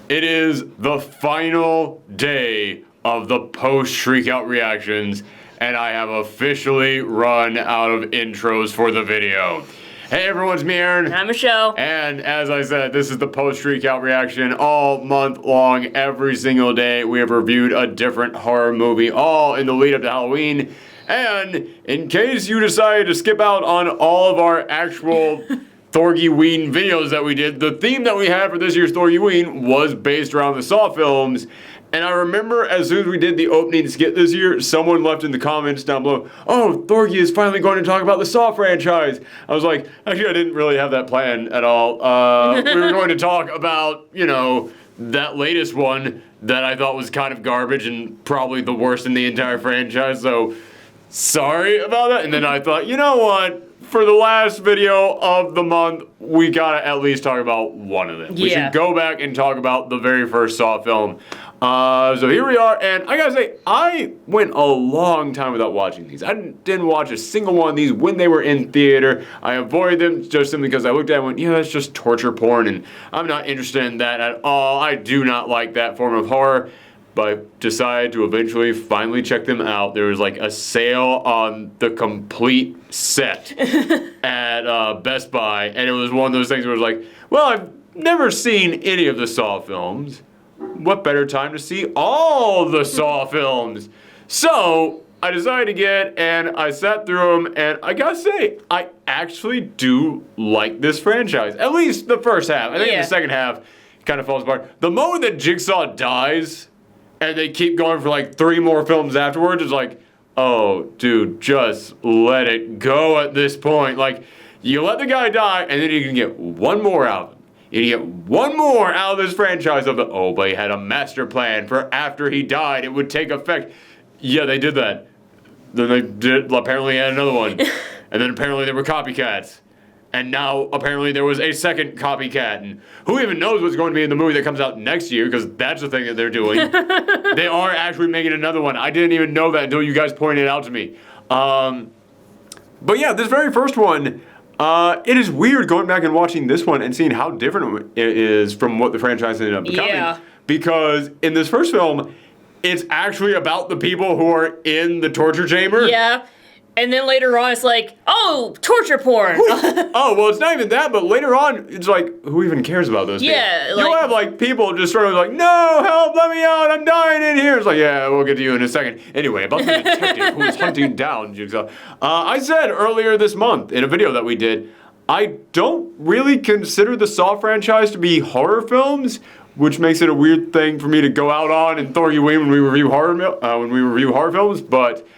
It is the final day of the Post Shriek Out reactions, and I have officially run out of intros for the video. Hey everyone, it's me, Aaron. I'm Michelle. And as I said, this is the Post Shriek Out reaction all month long. Every single day we have reviewed a different horror movie, all in the lead up to Halloween. And in case you decided to skip out on all of our actual Thorgy-ween videos that we did, the theme that we had for this year's Thorgy-ween was based around the Saw films. And I remember as soon as we did the opening skit this year, someone left in the comments down below, "Oh, Thorgy is finally going to talk about the Saw franchise." I was like, actually, I didn't really have that plan at all. We were going to talk about, that latest one that I thought was kind of garbage and probably the worst in the entire franchise, so sorry about that. And then I thought, you know what? For the last video of the month, we gotta at least talk about one of them. Yeah. We should go back and talk about the very first Saw film. So here we are, and I gotta say, I went a long time without watching these. I didn't watch a single one of these when they were in theater. I avoided them just simply because I looked at it and went, yeah, that's just torture porn, and I'm not interested in that at all. I do not like that form of horror. But I decided to eventually finally check them out. There was like a sale on the complete set at Best Buy, and it was one of those things where it was like, well, I've never seen any of the Saw films. What better time to see all the Saw films? So I decided to get, and I sat through them, and I gotta say, I actually do like this franchise. At least the first half. I think the second half kind of falls apart. The moment that Jigsaw dies, and they keep going for like 3 more films afterwards, it's like, oh, dude, just let it go at this point. Like, you let the guy die, and then you can get one more out of him. You can get one more out of this franchise of the, oh, but he had a master plan for after he died, it would take effect. Yeah, they did that. Then they did apparently add another one. And then apparently there were copycats. And now, apparently, there was a second copycat. And who even knows what's going to be in the movie that comes out next year, because that's the thing that they're doing. They are actually making another one. I didn't even know that until you guys pointed it out to me. But yeah, this very first one, it is weird going back and watching this one and seeing how different it is from what the franchise ended up becoming. Yeah. Because in this first film, it's actually about the people who are in the torture chamber. Yeah. And then later on, it's like, oh, torture porn. Oh, well, it's not even that, but later on, it's like, who even cares about those people? You'll have, like, people just sort of like, no, help, let me out, I'm dying in here. It's like, yeah, we'll get to you in a second. Anyway, about the detective who is hunting down Jigsaw. I said earlier this month, in a video that we did, I don't really consider the Saw franchise to be horror films, which makes it a weird thing for me to go out on in Thorgy-ween when we review horror films, but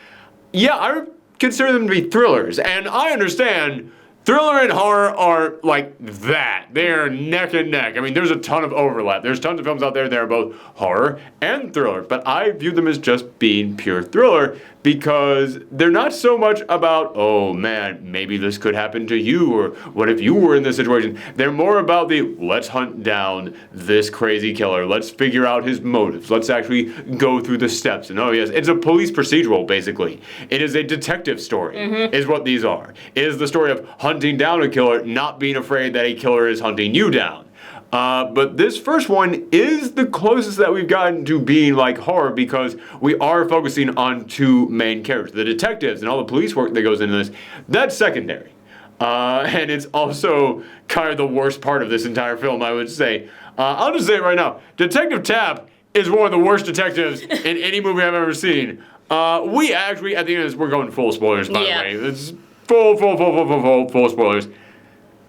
yeah, I consider them to be thrillers, and I understand thriller and horror are like that. They are neck and neck. I mean, there's a ton of overlap. There's tons of films out there that are both horror and thriller, but I view them as just being pure thriller because they're not so much about, oh man, maybe this could happen to you, or what if you were in this situation. They're more about the, let's hunt down this crazy killer. Let's figure out his motives. Let's actually go through the steps. And oh yes, it's a police procedural, basically. It is a detective story, is what these are. It is the story of hunting down a killer, not being afraid that a killer is hunting you down. But this first one is the closest that we've gotten to being like horror because we are focusing on 2 main characters. The detectives and all the police work that goes into this, that's secondary. And it's also kind of the worst part of this entire film, I would say. I'll just say it right now. Detective Tapp is one of the worst detectives in any movie I've ever seen. We actually, at the end of this, we're going full spoilers, by the way. It's full spoilers.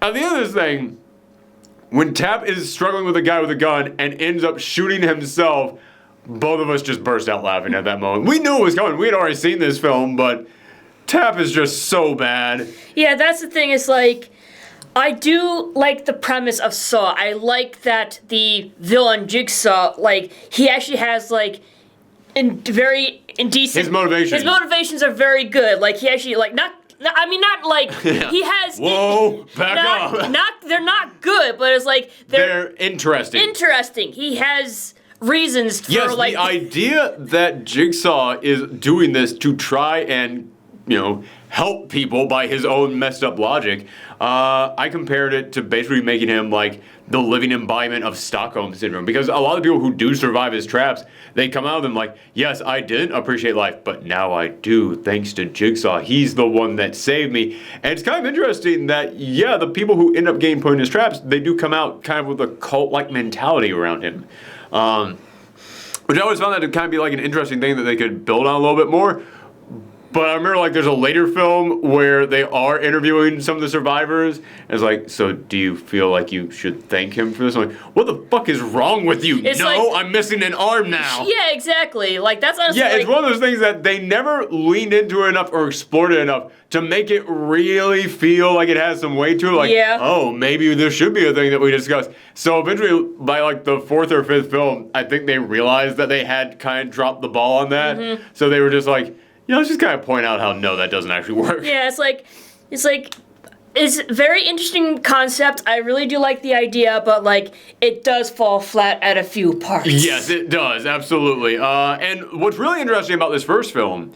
At the end of this thing, when Tapp is struggling with a guy with a gun and ends up shooting himself, both of us just burst out laughing at that moment. We knew it was coming. We had already seen this film, but Tapp is just so bad. Yeah, that's the thing. It's like, I do like the premise of Saw. I like that the villain Jigsaw, like, he actually has, like, very indecent... His motivations. His motivations are very good. Like, he actually, like, not like, he has... Whoa, back up. They're not good, but it's like... They're interesting. Interesting. He has reasons for, yes, like... the idea that Jigsaw is doing this to try and, help people by his own messed up logic, I compared it to basically making him, like, the living embodiment of Stockholm Syndrome. Because a lot of people who do survive his traps, they come out of them like, yes, I didn't appreciate life, but now I do, thanks to Jigsaw. He's the one that saved me. And it's kind of interesting that, yeah, the people who end up getting put in his traps, they do come out kind of with a cult-like mentality around him. Which I always found that to kind of be like an interesting thing that they could build on a little bit more. But I remember, like, there's a later film where they are interviewing some of the survivors. And it's like, so do you feel like you should thank him for this? I'm like, what the fuck is wrong with you? It's no, like, I'm missing an arm now. Yeah, exactly. Like, that's honestly, yeah, it's one of those things that they never leaned into enough or explored it enough to make it really feel like it has some weight to it. Like, oh, maybe this should be a thing that we discuss. So eventually, by like the fourth or fifth film, I think they realized that they had kind of dropped the ball on that. Mm-hmm. So they were just like, let's just kind of point out how no, that doesn't actually work. Yeah, it's a very interesting concept. I really do like the idea, but like it does fall flat at a few parts. Yes, it does, absolutely. And what's really interesting about this first film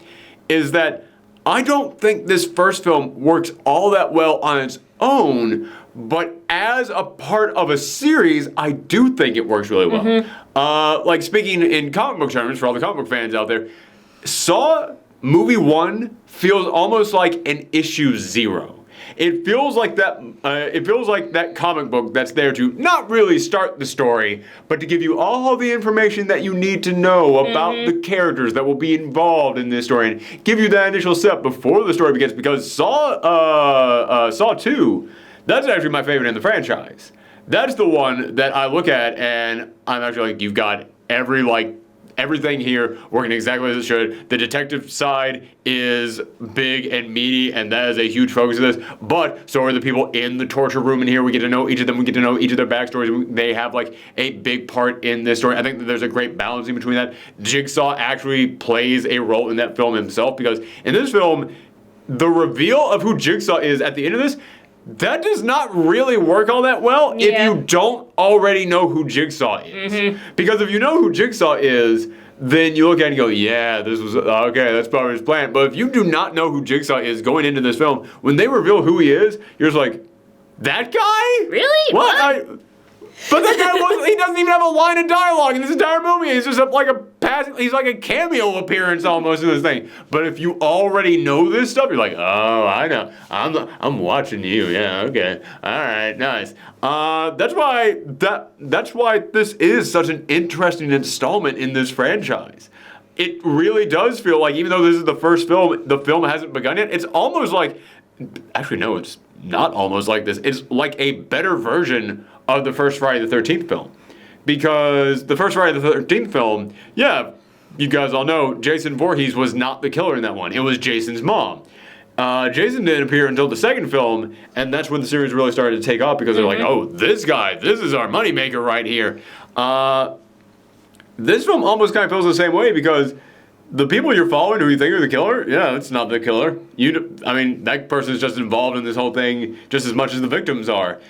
is that I don't think this first film works all that well on its own, but as a part of a series, I do think it works really well. Mm-hmm. Like speaking in comic book terms, for all the comic book fans out there, Saw Movie 1 feels almost like an issue 0. It feels like that. It feels like that comic book that's there to not really start the story, but to give you all the information that you need to know about the characters that will be involved in this story, and give you that initial step before the story begins. Because Saw 2, that's actually my favorite in the franchise. That's the one that I look at and I'm actually like, you've got everything here working exactly as it should. The detective side is big and meaty, and that is a huge focus of this. But so are the people in the torture room in here. We get to know each of them. We get to know each of their backstories. They have like a big part in this story. I think that there's a great balance in between that. Jigsaw actually plays a role in that film himself, because in this film, the reveal of who Jigsaw is at the end of this, that does not really work all that well if you don't already know who Jigsaw is. Mm-hmm. Because if you know who Jigsaw is, then you look at it and go, yeah, this was, okay, that's probably his plan. But if you do not know who Jigsaw is going into this film, when they reveal who he is, you're just like, that guy? Really? What? But that guy he doesn't even have a line of dialogue in this entire movie. He's just he's like a cameo appearance almost in this thing. But if you already know this stuff, you're like, oh, I know. I'm watching you. Yeah, okay. All right, nice. That's why this is such an interesting installment in this franchise. It really does feel like, even though this is the first film, the film hasn't begun yet. It's almost like, actually no, it's not almost like this. It's like a better version of the first Friday the 13th film. Because the first Friday the 13th film, yeah, you guys all know, Jason Voorhees was not the killer in that one. It was Jason's mom. Jason didn't appear until the second film, and that's when the series really started to take off, because they're like, oh, this guy, this is our moneymaker right here. This film almost kind of feels the same way, because the people you're following who you think are the killer, yeah, it's not the killer. That person is just involved in this whole thing just as much as the victims are.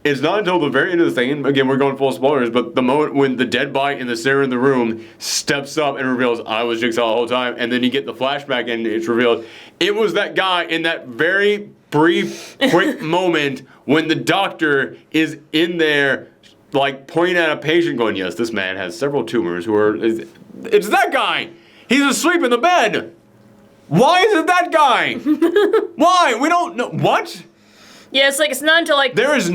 It's not until the very end of the thing, and again, we're going full spoilers, but the moment when the dead body in the center in the room steps up and reveals, I was Jigsaw the whole time, and then you get the flashback and it's revealed, it was that guy in that very brief, quick moment when the doctor is in there, like, pointing at a patient going, yes, this man has several tumors it's that guy! He's asleep in the bed! Why is it that guy? Why? We don't know. What? Yeah, it's not until there's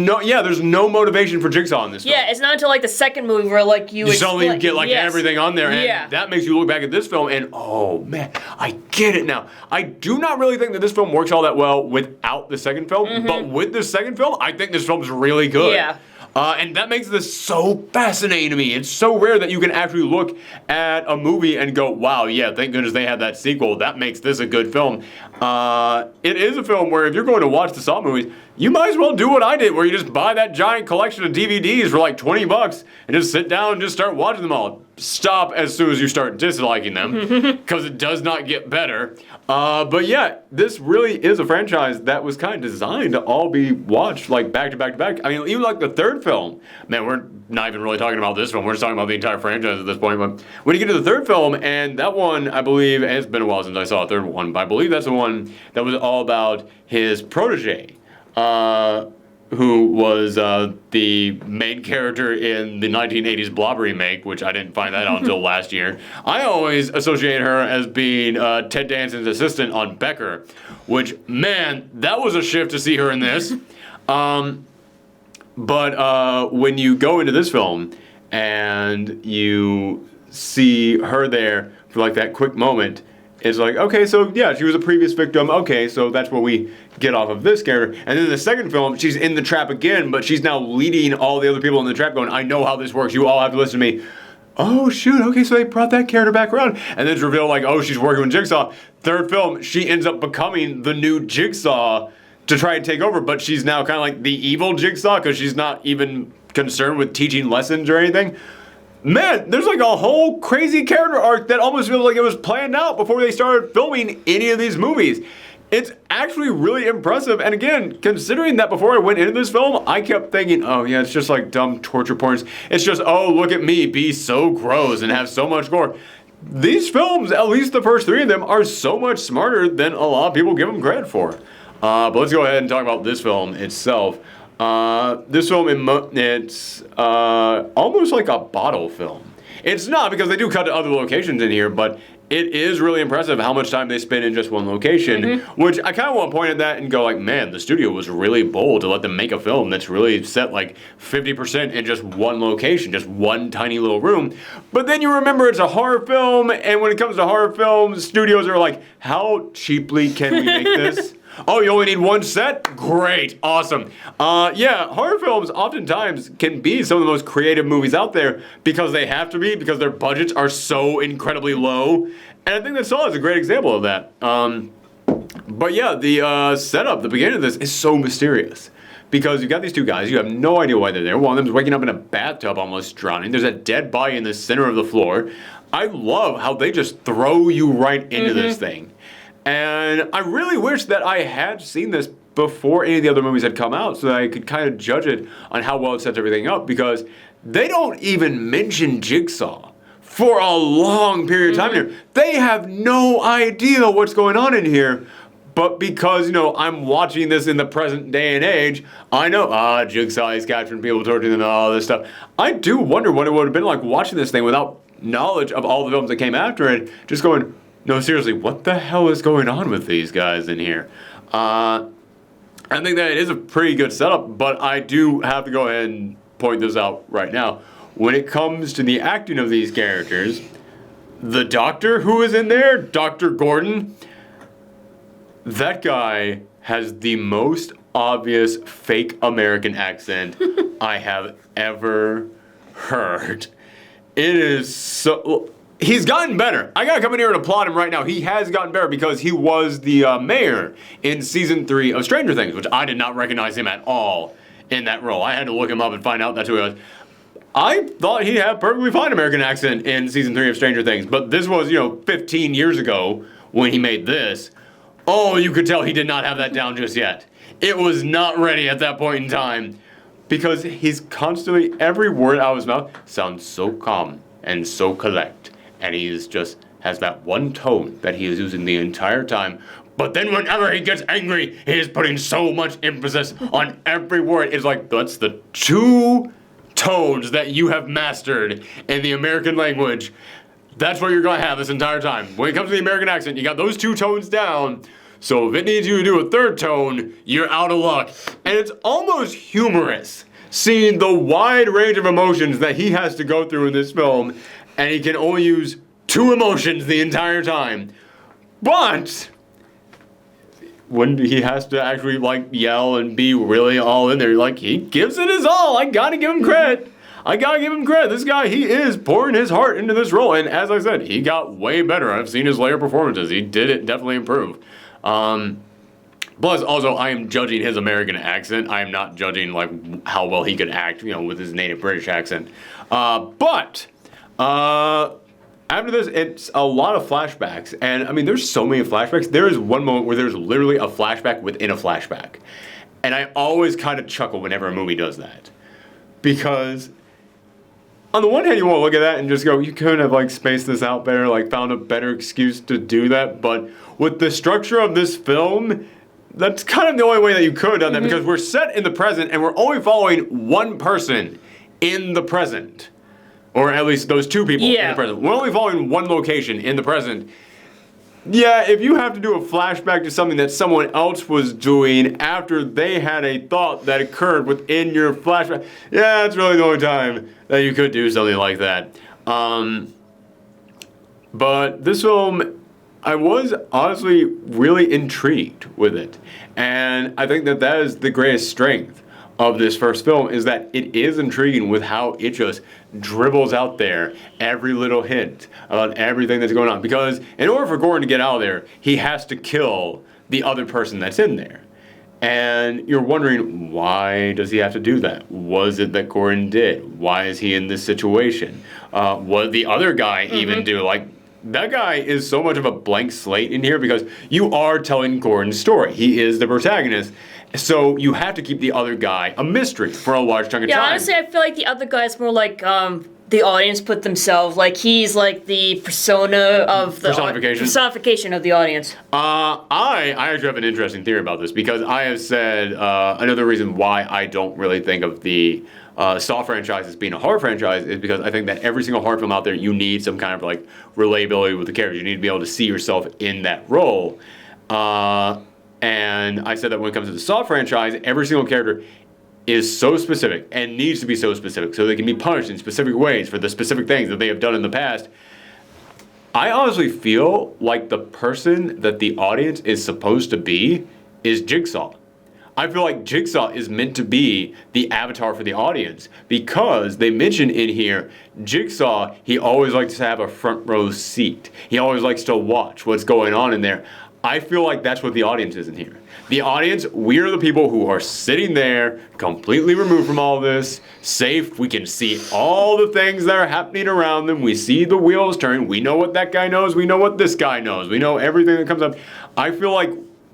no motivation for Jigsaw in this film. Yeah, it's not until the second movie where you suddenly get everything on there, and that makes you look back at this film and, oh man, I get it now. I do not really think that this film works all that well without the second film, but with the second film, I think this film's really good. Yeah. And that makes this so fascinating to me. It's so rare that you can actually look at a movie and go, wow, yeah, thank goodness they had that sequel. That makes this a good film. It is a film where if you're going to watch the Saw movies, you might as well do what I did, where you just buy that giant collection of DVDs for like $20 and just sit down and just start watching them all. Stop as soon as you start disliking them, because it does not get better. But yeah, this really is a franchise that was kind of designed to all be watched like back to back to back. I mean, even like the third film, man, we're not even really talking about this film. We're just talking about the entire franchise at this point. But when you get to the third film, and that one, I believe, and it's been a while since I saw a third one, but I believe that's the one that was all about his protege. who was the main character in the 1980s Blob remake, which I didn't find that out until last year. I always associate her as being Ted Danson's assistant on Becker, which, man, that was a shift to see her in this. But when you go into this film and you see her there for like that quick moment, it's like, okay, so yeah, she was a previous victim. Okay, so that's what we get off of this character. And then the second film, she's in the trap again, but she's now leading all the other people in the trap going, I know how this works. You all have to listen to me. Oh, shoot. Okay, so they brought that character back around. And then it's revealed like, oh, she's working with Jigsaw. Third film, she ends up becoming the new Jigsaw to try and take over, but she's now kind of like the evil Jigsaw because she's not even concerned with teaching lessons or anything. Man, there's like a whole crazy character arc that almost feels like it was planned out before they started filming any of these movies. It's actually really impressive. And again, considering that before I went into this film, I kept thinking, oh yeah, it's just like dumb torture porns. It's just, oh, look at me be so gross and have so much gore. These films, at least the first three of them, are so much smarter than a lot of people give them credit for. But let's go ahead and talk about this film itself. This film, it's almost like a bottle film. It's not, because they do cut to other locations in here, but it is really impressive how much time they spend in just one location, which I kind of want to point at that and go like, man, the studio was really bold to let them make a film that's really set like 50% in just one location, just one tiny little room. But then you remember it's a horror film, and when it comes to horror films, studios are like, how cheaply can we make this? Oh, you only need one set? Great. Awesome. Yeah, horror films oftentimes can be some of the most creative movies out there because they have to be, because their budgets are so incredibly low. And I think that Saw is a great example of that. But yeah, the setup, the beginning of this is so mysterious. Because you've got these two guys, you have no idea why they're there. One of them's waking up in a bathtub almost drowning. There's a dead body in the center of the floor. I love how they just throw you right into this thing. And I really wish that I had seen this before any of the other movies had come out so that I could kind of judge it on how well it sets everything up, because they don't even mention Jigsaw for a long period of time here. They have no idea what's going on in here, but because, you know, I'm watching this in the present day and age, I know, Jigsaw is capturing people, torturing them, and all this stuff. I do wonder what it would have been like watching this thing without knowledge of all the films that came after it, just going, no, seriously, what the hell is going on with these guys in here? I think that it is a pretty good setup, but I do have to go ahead and point this out right now. When it comes to the acting of these characters, the doctor who is in there, Dr. Gordon, that guy has the most obvious fake American accent I have ever heard. It is so... He's gotten better. I gotta come in here and applaud him right now. He has gotten better because he was the mayor in season 3 of Stranger Things, which I did not recognize him at all in that role. I had to look him up and find out that's who he was. I thought he had a perfectly fine American accent in season 3 of Stranger Things, but this was, 15 years ago when he made this. Oh, you could tell he did not have that down just yet. It was not ready at that point in time because he's constantly, every word out of his mouth sounds so calm and so collect. And he just has that one tone that he is using the entire time. But then whenever he gets angry, he is putting so much emphasis on every word. It's like, that's the 2 tones that you have mastered in the American language. That's what you're going to have this entire time. When it comes to the American accent, you got those 2 tones down. So if it needs you to do a 3rd tone, you're out of luck. And it's almost humorous seeing the wide range of emotions that he has to go through in this film. And he can only use 2 emotions the entire time. But when he has to actually yell and be really all in there, he gives it his all. I gotta give him credit. This guy, he is pouring his heart into this role. And as I said, he got way better. I've seen his later performances. He did it definitely improve. Plus, also, I am judging his American accent. I am not judging how well he could act, with his native British accent. But after this, it's a lot of flashbacks. And, there's so many flashbacks. There is one moment where there's literally a flashback within a flashback. And I always kind of chuckle whenever a movie does that. Because, on the one hand, you want to look at that and just go, you could have, spaced this out better, found a better excuse to do that. But with the structure of this film, that's kind of the only way that you could have done that, because we're set in the present and we're only following one person in the present. Or at least those two people in the present. We're only following one location in the present. Yeah, if you have to do a flashback to something that someone else was doing after they had a thought that occurred within your flashback, yeah, that's really the only time that you could do something like that. But this film, I was honestly really intrigued with it. And I think that that is the greatest strength of this first film, is that it is intriguing with how it just dribbles out there every little hint about everything that's going on. Because in order for Gordon to get out of there, he has to kill the other person that's in there. And you're wondering, why does he have to do that? Was it that Gordon did? Why is he in this situation? What did the other guy even do? Like, that guy is so much of a blank slate in here, because you are telling Gordon's story. He is the protagonist. So you have to keep the other guy a mystery for a large chunk of time. Yeah, honestly, I feel like the other guy is more like the audience put themselves. Like, he's like the persona of the personification of the audience. I actually have an interesting theory about this, because I have said another reason why I don't really think of the Saw franchise as being a horror franchise is because I think that every single horror film out there, you need some kind of like relatability with the characters. You need to be able to see yourself in that role. And I said that when it comes to the Saw franchise, every single character is so specific and needs to be so specific so they can be punished in specific ways for the specific things that they have done in the past. I honestly feel like the person that the audience is supposed to be is Jigsaw. I feel like Jigsaw is meant to be the avatar for the audience, because they mention in here, Jigsaw, he always likes to have a front row seat. He always likes to watch what's going on in there. I feel like that's what the audience is in here. The audience, we are the people who are sitting there, completely removed from all this, safe. We can see all the things that are happening around them. We see the wheels turn. We know what that guy knows. We know what this guy knows. We know everything that comes up. I feel like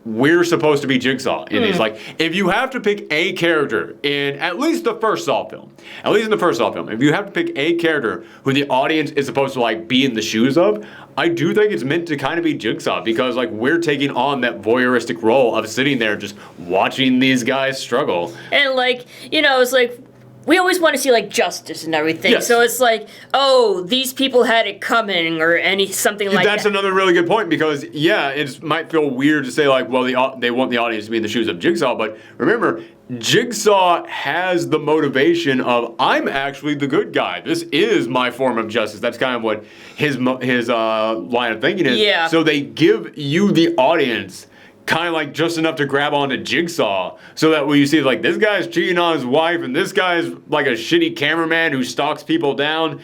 we're supposed to be Jigsaw in these. Like, if you have to pick a character in at least the first Saw film, if you have to pick a character who the audience is supposed to like be in the shoes of, I do think it's meant to kind of be Jigsaw, because like we're taking on that voyeuristic role of sitting there just watching these guys struggle. And like, you know, it's like, we always want to see like justice and everything. Yes. So it's like, oh, these people had it coming, or something like that. That's another really good point, because yeah, it might feel weird to say like, well, they want the audience to be in the shoes of Jigsaw, but remember, Jigsaw has the motivation of, I'm actually the good guy. This is my form of justice. That's kind of what his line of thinking is. Yeah. So they give you, the audience, kind of like just enough to grab onto Jigsaw, so that when you see like this guy's cheating on his wife and this guy's like a shitty cameraman who stalks people down,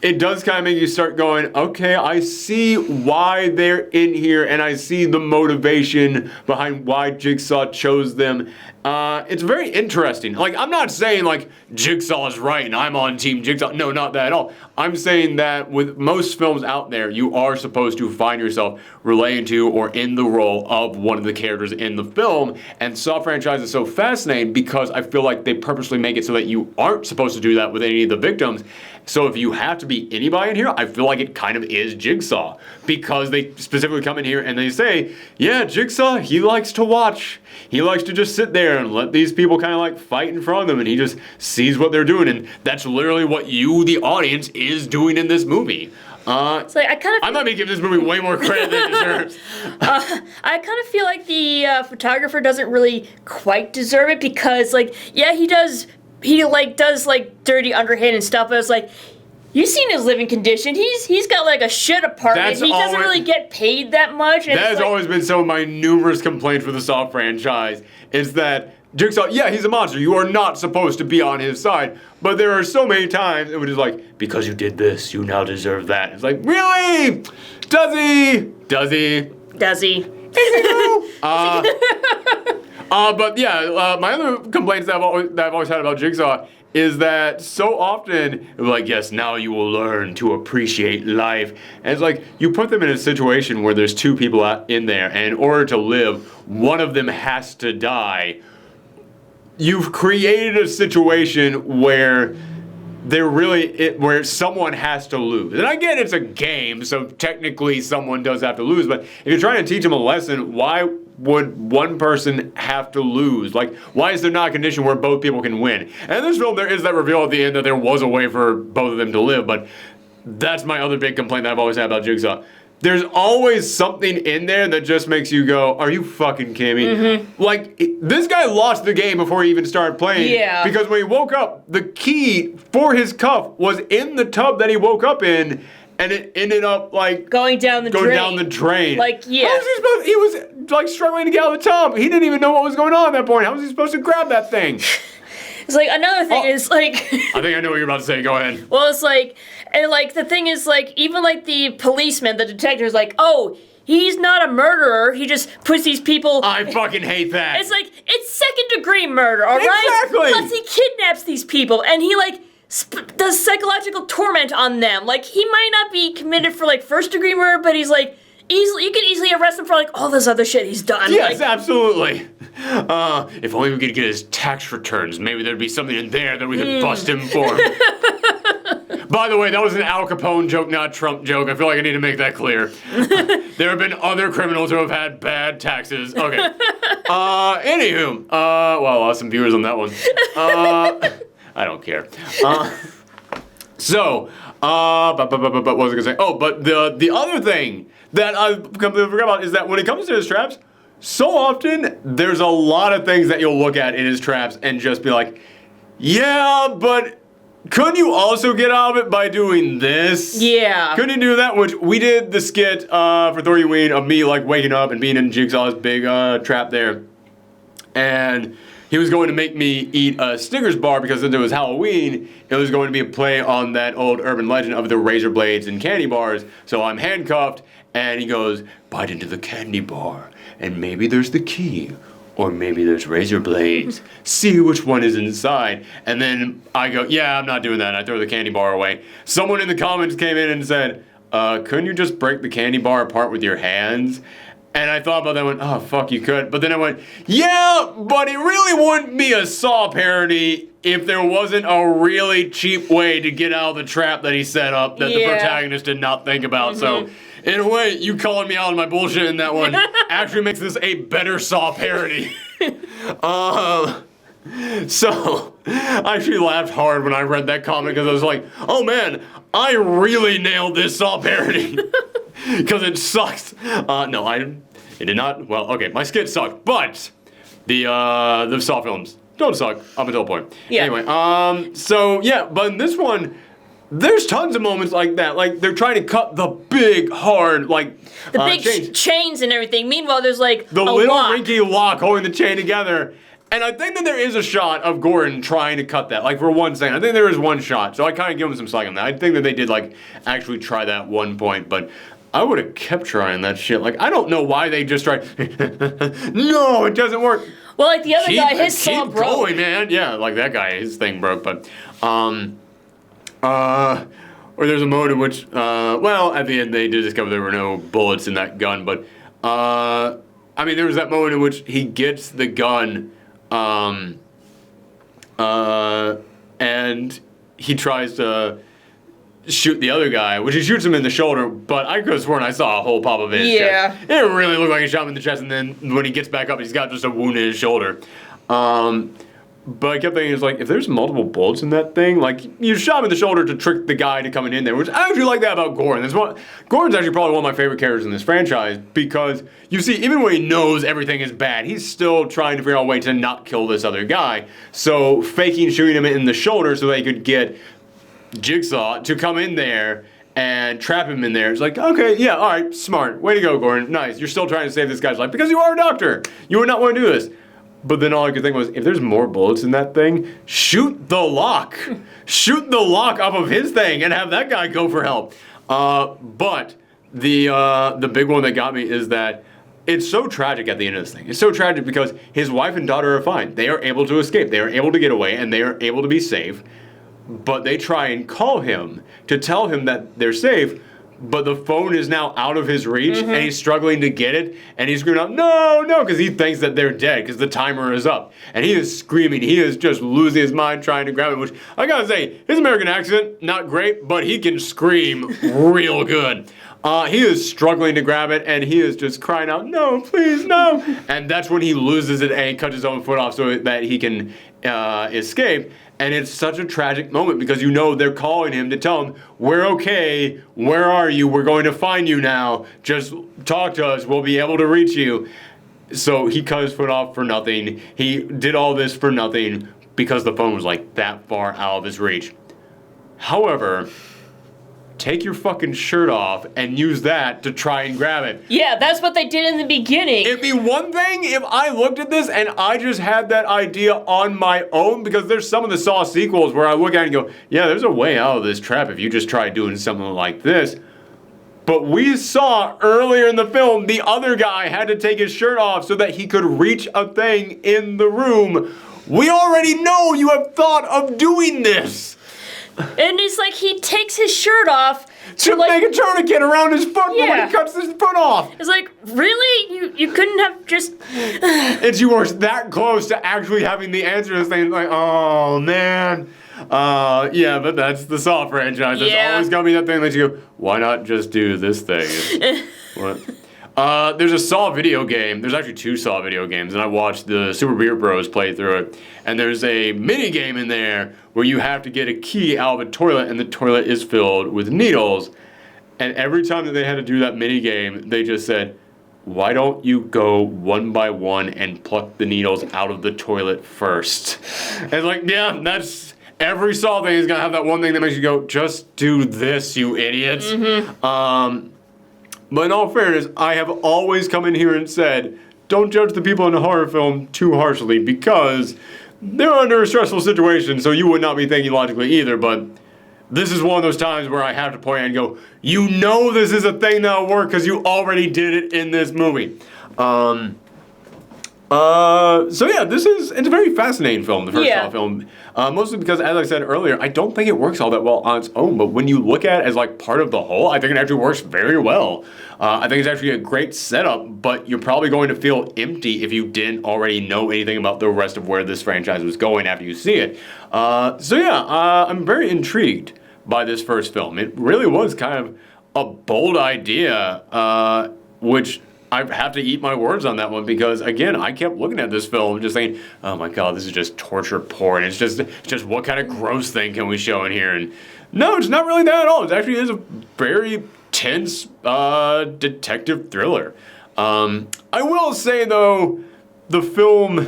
it does kind of make you start going, okay, I see why they're in here, and I see the motivation behind why Jigsaw chose them. It's very interesting. Like, I'm not saying like Jigsaw is right and I'm on Team Jigsaw. No, not that at all. I'm saying that with most films out there, you are supposed to find yourself relating to or in the role of one of the characters in the film. And Saw franchise is so fascinating because I feel like they purposely make it so that you aren't supposed to do that with any of the victims. So if you have to be anybody in here, I feel like it kind of is Jigsaw, because they specifically come in here and they say, yeah, Jigsaw, he likes to watch. He likes to just sit there and let these people kind of like fight in front of him, and he just sees what they're doing, and that's literally what you, the audience, is doing in this movie. So I might be giving this movie way more credit than it deserves. I kind of feel like the photographer doesn't really quite deserve it, because like, yeah, he does dirty underhand and stuff, but it's like, you've seen his living condition. He's got like a shit apartment. He doesn't really get paid that much. And that has always been some of my numerous complaints with the Saw franchise, is that Jigsaw, yeah, he's a monster. You are not supposed to be on his side. But there are so many times it was just like, because you did this, you now deserve that. It's like, really? Does he? Does he? But yeah, my other complaints that I've always had about Jigsaw is that so often, like, yes, now you will learn to appreciate life. And it's like, you put them in a situation where there's two people in there, and in order to live, one of them has to die. You've created a situation where they're really where someone has to lose. And I get it's a game, so technically someone does have to lose, but if you're trying to teach them a lesson, why would one person have to lose? Like, why is there not a condition where both people can win? And in this film, there is that reveal at the end that there was a way for both of them to live, but that's my other big complaint that I've always had about Jigsaw. There's always something in there that just makes you go, are you fucking kidding me? Mm-hmm. Like, this guy lost the game before he even started playing. Yeah. Because when he woke up, the key for his cuff was in the tub that he woke up in, and it ended up, like... Going down the drain. Like, yeah. How was he supposed... He was, like, struggling to get out of the tub. He didn't even know what was going on at that point. How was he supposed to grab that thing? It's like, another thing is, like... I think I know what you're about to say. Go ahead. Well, it's like... And, like, the thing is, like, even, like, the policeman, the detective's like, oh, he's not a murderer. He just puts these people... I fucking hate that. It's like, it's second-degree murder, all right? Exactly. Plus, he kidnaps these people, and he, like, does psychological torment on them. Like, he might not be committed for, like, first-degree murder, but he's, like... you could easily arrest him for, like, all this other shit he's done. Yes, like, absolutely. If only we could get his tax returns. Maybe there'd be something in there that we could bust him for. By the way, that was an Al Capone joke, not a Trump joke. I feel like I need to make that clear. There have been other criminals who have had bad taxes. Okay. Anywho. Well, I lost some viewers on that one. I don't care. What was I gonna say? Oh, but the other thing that I completely forgot about is that when it comes to his traps, so often there's a lot of things that you'll look at in his traps and just be like, yeah, but couldn't you also get out of it by doing this? Yeah. Couldn't you do that? Which we did the skit for Thor Ween of me like waking up and being in Jigsaw's big trap there, and he was going to make me eat a Snickers bar because since it was Halloween, it was going to be a play on that old urban legend of the razor blades and candy bars. So I'm handcuffed, and he goes, bite into the candy bar, and maybe there's the key, or maybe there's razor blades. See which one is inside. And then I go, yeah, I'm not doing that. I throw the candy bar away. Someone in the comments came in and said, couldn't you just break the candy bar apart with your hands? And I thought about that and went, oh, fuck, you could. But then I went, yeah, but it really wouldn't be a Saw parody if there wasn't a really cheap way to get out of the trap that he set up that the protagonist did not think about. So, in a way, you calling me out on my bullshit in that one actually makes this a better Saw parody. So, I actually laughed hard when I read that comment because I was like, oh man, I really nailed this Saw parody. Because it sucks. No, it did not. Well, okay, my skit sucked, but the Saw films don't suck up until a point. Yeah. Anyway, so yeah, but in this one, there's tons of moments like that. Like they're trying to cut the big, hard, like the big chains and everything. Meanwhile, there's like the little rinky lock holding the chain together. And I think that there is a shot of Gordon trying to cut that, like for one second. I think there is one shot, so I kind of give him some slack on that. I think that they did like actually try that one point, but I would have kept trying that shit. Like, I don't know why they just tried. No, it doesn't work. Well, like the other guy, his saw broke. Keep going, man. Yeah, like that guy, his thing broke. But, or there's a mode in which, well, at the end they did discover there were no bullets in that gun. But, I mean, there was that moment in which he gets the gun, and he tries to shoot the other guy, which he shoots him in the shoulder, but I could have sworn I saw a hole pop up in his chest. It really looked like he shot him in the chest, and then when he gets back up, he's got just a wound in his shoulder. But I kept thinking, it's like, if there's multiple bullets in that thing, like, you shot him in the shoulder to trick the guy to coming in there, which I actually like that about Gordon. Gordon's actually probably one of my favorite characters in this franchise, because, you see, even when he knows everything is bad, he's still trying to figure out a way to not kill this other guy. So, faking shooting him in the shoulder so they could get Jigsaw to come in there and trap him in there. It's like, okay, yeah, all right, smart. Way to go, Gordon. Nice. You're still trying to save this guy's life because you are a doctor. You would not want to do this. But then all I could think was, if there's more bullets in that thing, shoot the lock. Shoot the lock off of his thing and have that guy go for help. But the big one that got me is that it's so tragic at the end of this thing. It's so tragic because his wife and daughter are fine. They are able to escape. They are able to get away, and they are able to be safe. But they try and call him to tell him that they're safe, but the phone is now out of his reach, and he's struggling to get it, and he's screaming out, no, no, because he thinks that they're dead, because the timer is up. And he is screaming, he is just losing his mind trying to grab it, which, I gotta say, his American accent, not great, but he can scream real good. He is struggling to grab it, and he is just crying out, no, please, no. And that's when he loses it, and he cuts his own foot off so that he can escape. And it's such a tragic moment because you know they're calling him to tell him, we're okay, where are you, we're going to find you now, just talk to us, we'll be able to reach you. So he cut his foot off for nothing. He did all this for nothing because the phone was like that far out of his reach. However, take your fucking shirt off and use that to try and grab it. Yeah, that's what they did in the beginning. It'd be one thing if I looked at this and I just had that idea on my own, because there's some of the Saw sequels where I look at it and go, yeah, there's a way out of this trap if you just try doing something like this. But we saw earlier in the film, the other guy had to take his shirt off so that he could reach a thing in the room. We already know you have thought of doing this. And it's like he takes his shirt off to like, make a tourniquet around his foot when he cuts his foot off. It's like, really? You couldn't have just... And you were that close to actually having the answer to this thing. Like, oh, man. Yeah, but that's the Saw franchise. There's always gonna be that thing that you go, why not just do this thing? What? There's a Saw video game. There's actually 2 Saw video games, and I watched the Super Beer Bros play through it. And there's a mini game in there where you have to get a key out of a toilet, and the toilet is filled with needles. And every time that they had to do that mini game, they just said, why don't you go one by one and pluck the needles out of the toilet first? And like, yeah, that's... Every Saw thing is gonna have that one thing that makes you go, just do this, you idiots. But in all fairness, I have always come in here and said, don't judge the people in a horror film too harshly, because they're under a stressful situation, so you would not be thinking logically either. But this is one of those times where I have to point out and go, you know this is a thing that'll work because you already did it in this movie. So yeah, it's a very fascinating film, the first Saw film. Mostly because, as I said earlier, I don't think it works all that well on its own, but when you look at it as like part of the whole, I think it actually works very well. I think it's actually a great setup, but you're probably going to feel empty if you didn't already know anything about the rest of where this franchise was going after you see it. So yeah, I'm very intrigued by this first film. It really was kind of a bold idea, which... I have to eat my words on that one because, again, I kept looking at this film just thinking, oh my god, this is just torture porn. It's just what kind of gross thing can we show in here? And no, it's not really that at all. It actually is a very tense detective thriller. I will say, though, the film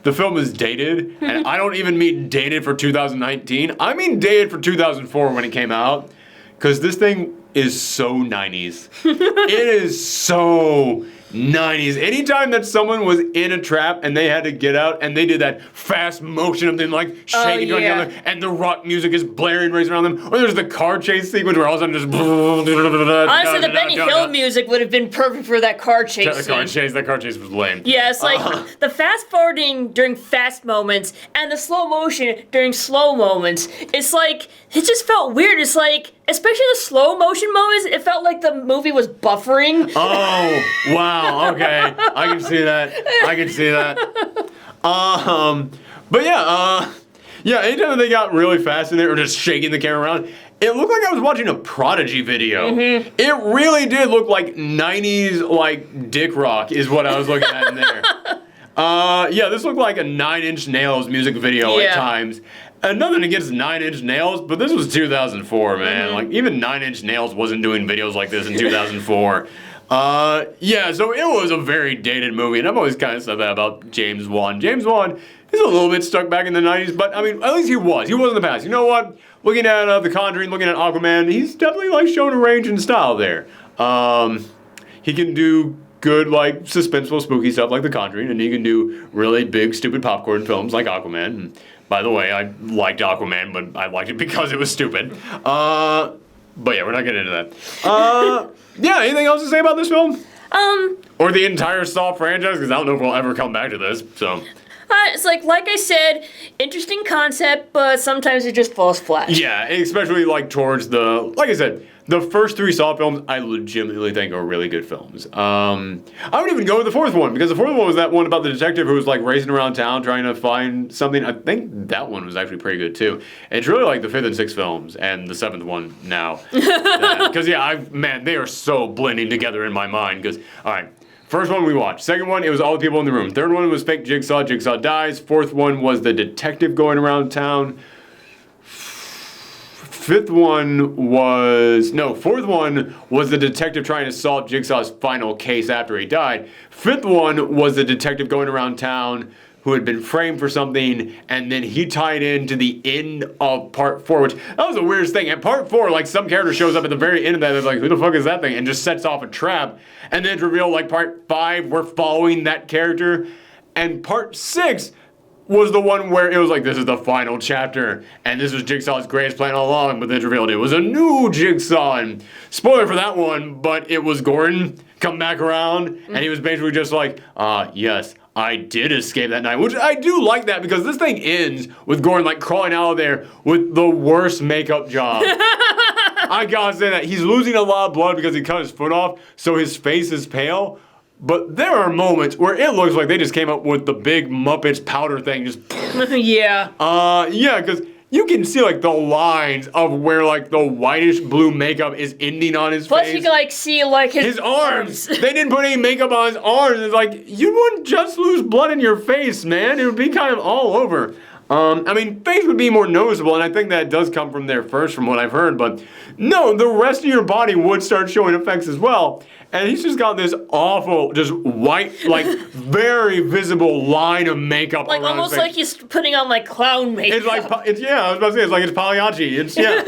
is dated, and I don't even mean dated for 2019. I mean dated for 2004 when it came out, because this thing is so 90s. It is so 90s. Anytime that someone was in a trap and they had to get out and they did that fast motion of them like shaking together and the rock music is blaring right around them, or there's the car chase sequence where all of a sudden just... Honestly, the Benny Hill music would have been perfect for that car chase. That car chase was lame. Yeah, it's like the fast forwarding during fast moments and the slow motion during slow moments. It's like, it just felt weird. It's like, especially the slow motion moments, it felt like the movie was buffering. Oh, wow, okay. I can see that. But yeah, anytime they got really fast in there or just shaking the camera around, it looked like I was watching a Prodigy video. It really did look like 90s, like, dick rock is what I was looking at in there. Yeah, this looked like a 9 Inch Nails music video at times. And nothing against 9 Inch Nails, but this was 2004, man. Like, even 9 Inch Nails wasn't doing videos like this in 2004. Yeah, so it was a very dated movie, and I've always kind of said that about James Wan. James Wan is a little bit stuck back in the 90s, but, I mean, at least he was. He was in the past. You know what? Looking at The Conjuring, looking at Aquaman, he's definitely, like, shown a range and style there. He can do good, like, suspenseful, spooky stuff like The Conjuring, and he can do really big, stupid popcorn films like Aquaman. And by the way, I liked Aquaman, but I liked it because it was stupid. But yeah, we're not getting into that. Yeah, anything else to say about this film? Or the entire Saw franchise? Because I don't know if we'll ever come back to this, so... It's like I said, interesting concept, but sometimes it just falls flat. Yeah, especially like towards like I said, the first 3 Saw films I legitimately think are really good films. I would even go with the 4th one, because the 4th one was that one about the detective who was like racing around town trying to find something. I think that one was actually pretty good too. It's really like the 5th and 6th films and the 7th one now. Because they are so blending together in my mind. Because all right. First one we watched. 2nd one, it was all the people in the room. 3rd one was fake Jigsaw. Jigsaw dies. 4th one was the detective going around town. 4th one was the detective trying to solve Jigsaw's final case after he died. 5th one was the detective going around town who had been framed for something, and then he tied into the end of part 4, which, that was the weirdest thing. At part 4, like, some character shows up at the very end of that, and they're like, who the fuck is that thing? And just sets off a trap. And then it's revealed, like, part 5, we're following that character. And part 6 was the one where it was like, this is the final chapter, and this was Jigsaw's greatest plan all along, but then it's revealed it was a new Jigsaw, and spoiler for that one, but it was Gordon come back around, and he was basically just like, yes, I did escape that night, which I do like that, because this thing ends with Gordon like crawling out of there with the worst makeup job. I gotta say that. He's losing a lot of blood because he cut his foot off, so his face is pale. But there are moments where it looks like they just came up with the big Muppets powder thing, just yeah. Yeah, because you can see like the lines of where like the whitish blue makeup is ending on his face. Plus you can like see like his arms. They didn't put any makeup on his arms. It's like, you wouldn't just lose blood in your face, man. It would be kind of all over. I mean, face would be more noticeable, and I think that does come from there first, from what I've heard, but no, the rest of your body would start showing effects as well. And he's just got this awful, just white, like, very visible line of makeup like around his face. Almost like he's putting on, like, clown makeup. It's like, yeah, I was about to say, it's like it's Pagliacci. It's, yeah.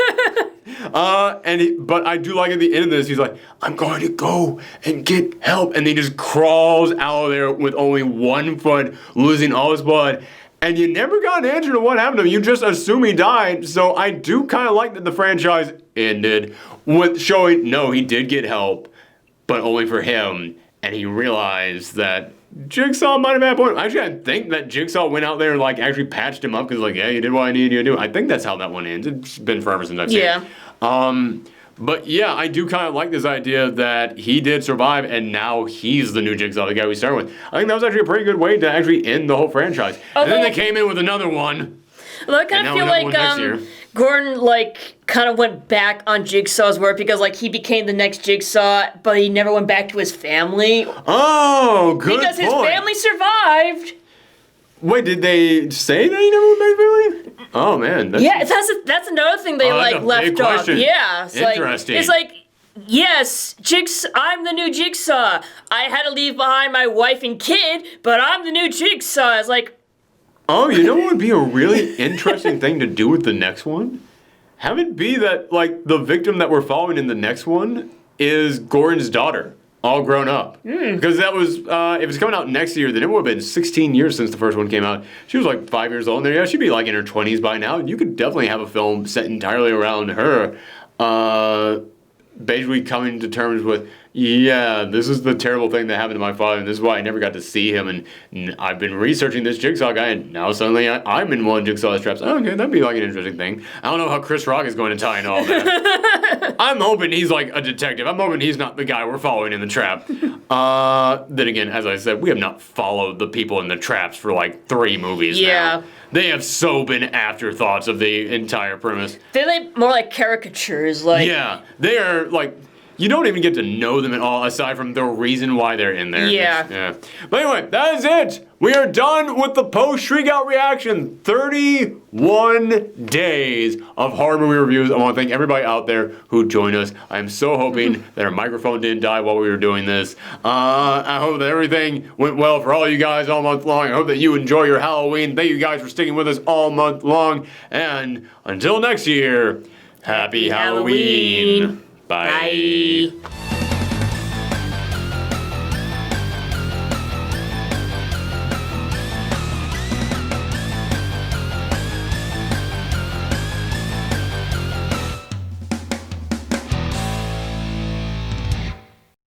But I do like at the end of this, he's like, I'm going to go and get help. And he just crawls out of there with only 1 foot, losing all his blood. And you never got an answer to what happened to him. You just assume he died. So I do kind of like that the franchise ended with showing, no, he did get help, but only for him. And he realized that Jigsaw might have had a point. Actually, I think that Jigsaw went out there and like actually patched him up because like, yeah, you did what I needed you to do. I think that's how that one ends. It's been forever since I've seen it. But yeah, I do kind of like this idea that he did survive and now he's the new Jigsaw, the guy we started with. I think that was actually a pretty good way to actually end the whole franchise. And then they came in with another one. Although I kind of feel like Gordon like kind of went back on Jigsaw's work because like he became the next Jigsaw, but he never went back to his family. Oh, good Because point. his family survived. Wait, did they say that he never went back to his family? Oh man. That's another thing they like left off. Yeah. It's interesting. It's like, yes, I'm the new Jigsaw. I had to leave behind my wife and kid, but I'm the new Jigsaw. It's like, oh, you know what would be a really interesting thing to do with the next one? Have it be that, like, the victim that we're following in the next one is Gordon's daughter, all grown up. Because that was, if it's coming out next year, then it would have been 16 years since the first one came out. She was, like, 5 years old. Yeah, she'd be, like, in her 20s by now. You could definitely have a film set entirely around her, basically coming to terms with, yeah, this is the terrible thing that happened to my father, and this is why I never got to see him, and I've been researching this Jigsaw guy, and now suddenly I'm in one of Jigsaw's traps. Oh, okay, that'd be like an interesting thing. I don't know how Chris Rock is going to tie in all that. I'm hoping he's like a detective. I'm hoping he's not the guy we're following in the trap. Then again, as I said, we have not followed the people in the traps for like 3 movies now. They have so been afterthoughts of the entire premise. They're like more like caricatures, like. Yeah, they are like, you don't even get to know them at all aside from the reason why they're in there. Yeah. But anyway, that is it. We are done with the Post Shriek Out reaction. 31 days of horror movie reviews. I want to thank everybody out there who joined us. I am so hoping that our microphone didn't die while we were doing this. I hope that everything went well for all you guys all month long. I hope that you enjoy your Halloween. Thank you guys for sticking with us all month long. And until next year, happy Halloween. Bye.